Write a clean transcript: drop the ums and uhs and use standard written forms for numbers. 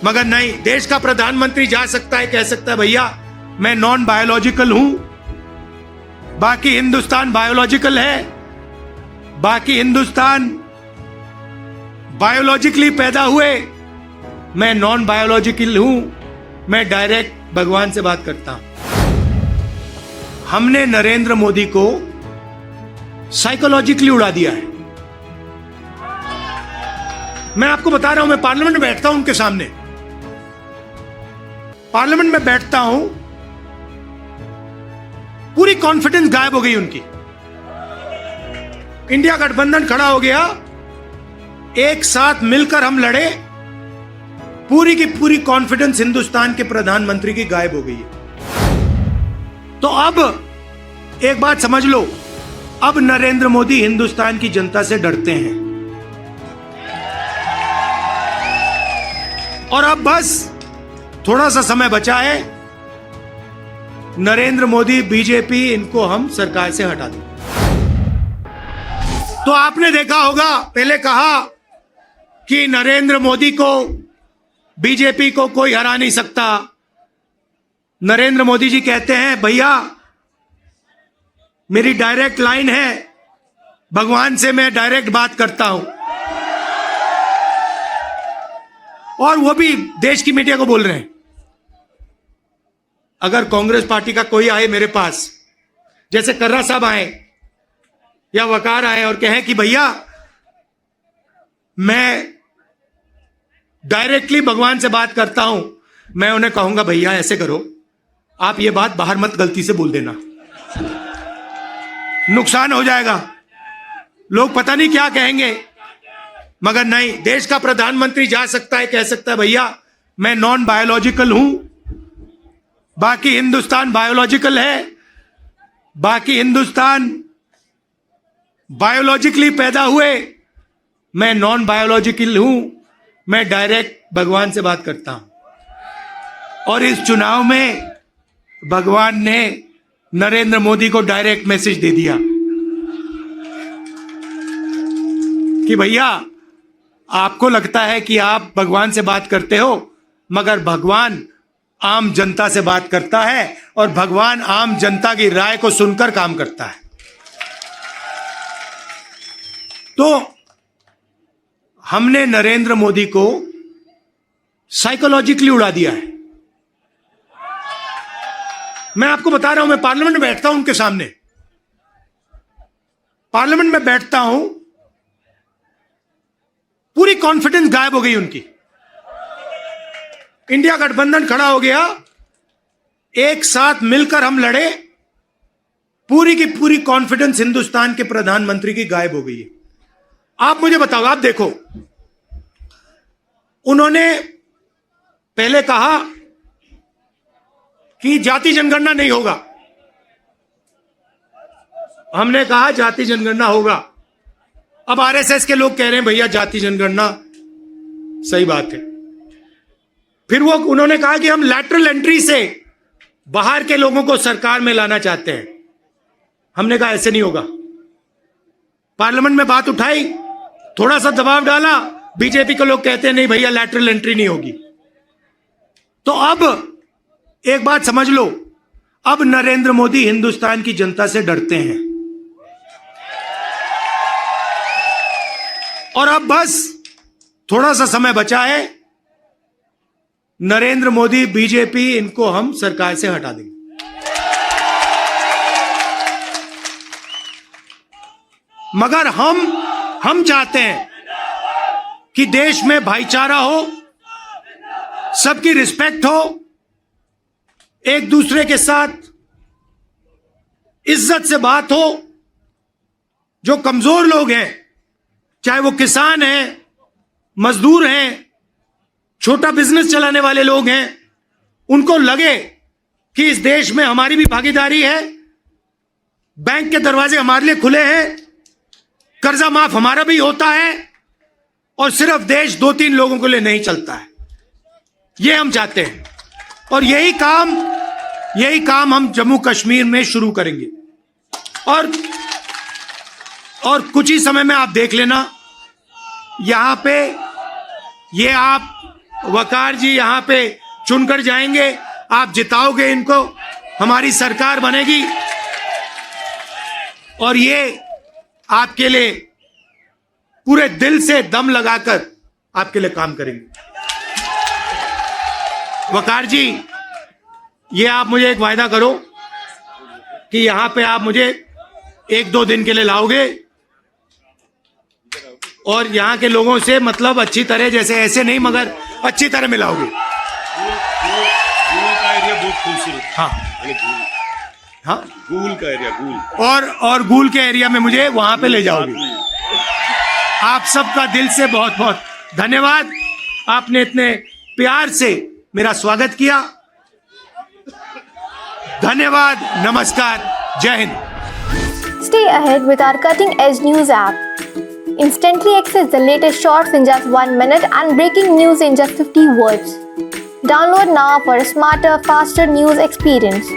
मगर नहीं, देश का प्रधानमंत्री जा सकता है, कह सकता है भैया मैं नॉन बायोलॉजिकल हूं, बाकी हिंदुस्तान बायोलॉजिकल है, बाकी हिंदुस्तान बायोलॉजिकली पैदा हुए, मैं नॉन बायोलॉजिकल हूं, मैं डायरेक्ट भगवान से बात करता हूं। हमने नरेंद्र मोदी को साइकोलॉजिकली उड़ा दिया है। मैं आपको बता रहा हूं, मैं पार्लियामेंट में बैठता हूं, उनके सामने पार्लियामेंट में बैठता हूं, पूरी कॉन्फिडेंस गायब हो गई उनकी। इंडिया गठबंधन खड़ा हो गया, एक साथ मिलकर हम लड़े, पूरी की पूरी कॉन्फिडेंस हिंदुस्तान के प्रधानमंत्री की गायब हो गई है। तो अब एक बात समझ लो, अब नरेंद्र मोदी हिंदुस्तान की जनता से डरते हैं और अब बस थोड़ा सा समय बचा है, नरेंद्र मोदी बीजेपी इनको हम सरकार से हटा दें। तो आपने देखा होगा, पहले कहा कि नरेंद्र मोदी को, बीजेपी को कोई हरा नहीं सकता। नरेंद्र मोदी जी कहते हैं भैया मेरी डायरेक्ट लाइन है, भगवान से मैं डायरेक्ट बात करता हूं, और वो भी देश की मीडिया को बोल रहे हैं। अगर कांग्रेस पार्टी का कोई आए मेरे पास, जैसे कर्रा साहब आए या वकार आए और कहें कि भैया मैं डायरेक्टली भगवान से बात करता हूं, मैं उन्हें कहूंगा भैया ऐसे करो, आप ये बात बाहर मत गलती से बोल देना, नुकसान हो जाएगा, लोग पता नहीं क्या कहेंगे। मगर नहीं, देश का प्रधानमंत्री जा सकता है, कह सकता है भैया मैं नॉन बायोलॉजिकल हूं, बाकी हिंदुस्तान बायोलॉजिकल है, बाकी हिंदुस्तान बायोलॉजिकली पैदा हुए, मैं नॉन बायोलॉजिकल हूं, मैं डायरेक्ट भगवान से बात करता हूं। और इस चुनाव में भगवान ने नरेंद्र मोदी को डायरेक्ट मैसेज दे दिया कि भैया आपको लगता है कि आप भगवान से बात करते हो, मगर भगवान आम जनता से बात करता है और भगवान आम जनता की राय को सुनकर काम करता है। तो हमने नरेंद्र मोदी को साइकोलॉजिकली उड़ा दिया है। मैं आपको बता रहा हूं, मैं पार्लियामेंट में बैठता हूं, उनके सामने पार्लियामेंट में बैठता हूं, पूरी कॉन्फिडेंस गायब हो गई उनकी। इंडिया गठबंधन खड़ा हो गया, एक साथ मिलकर हम लड़े, पूरी की पूरी कॉन्फिडेंस हिंदुस्तान के प्रधानमंत्री की गायब हो गई है। आप मुझे बताओ, आप देखो, उन्होंने पहले कहा कि जाति जनगणना नहीं होगा, हमने कहा जाति जनगणना होगा। अब आरएसएस के लोग कह रहे हैं भैया जाति जनगणना सही बात है। फिर वो उन्होंने कहा कि हम लैटरल एंट्री से बाहर के लोगों को सरकार में लाना चाहते हैं। हमने कहा ऐसे नहीं होगा। पार्लियामेंट में बात उठाई, थोड़ा सा दबाव डाला, बीजेपी के लोग कहते हैं नहीं भैया लैटरल एंट्री नहीं होगी। तो अब एक बात समझ लो, अब नरेंद्र मोदी हिंदुस्तान की जनता से डरते हैं और अब बस थोड़ा सा समय बचा है, नरेंद्र मोदी बीजेपी इनको हम सरकार से हटा देंगे। मगर हम चाहते हैं कि देश में भाईचारा हो, सबकी रिस्पेक्ट हो, एक दूसरे के साथ इज्जत से बात हो। जो कमजोर लोग हैं, चाहे वो किसान हैं, मजदूर हैं, छोटा बिजनेस चलाने वाले लोग हैं, उनको लगे कि इस देश में हमारी भी भागीदारी है, बैंक के दरवाजे हमारे लिए खुले हैं, कर्जा माफ हमारा भी होता है और सिर्फ देश 2-3 लोगों के लिए नहीं चलता है। ये हम चाहते हैं और यही काम हम जम्मू कश्मीर में शुरू करेंगे। और कुछ ही समय में आप देख लेना, यहां पे ये आप वकार जी यहाँ पे चुनकर जाएंगे, आप जिताओगे इनको, हमारी सरकार बनेगी और ये आपके लिए पूरे दिल से दम लगाकर आपके लिए काम करेंगे। वकार जी, ये आप मुझे एक वायदा करो कि यहां पे आप मुझे 1-2 दिन के लिए लाओगे और यहाँ के लोगों से मतलब अच्छी तरह, जैसे ऐसे नहीं मगर अच्छी तरह मिलाओगे। गूल का एरिया बहुत खूबसूरत। हाँ हाँ, गूल का एरिया, गूल और गूल के एरिया में मुझे वहां पे ले जाओगे। आप सबका दिल से बहुत बहुत धन्यवाद, आपने इतने प्यार से मेरा स्वागत किया। धन्यवाद, नमस्कार, जय Hind. Stay ahead with our cutting-edge news app. Instantly access the latest shorts in just 1 minute and breaking news in just 50 words. Download now for a smarter, faster news experience.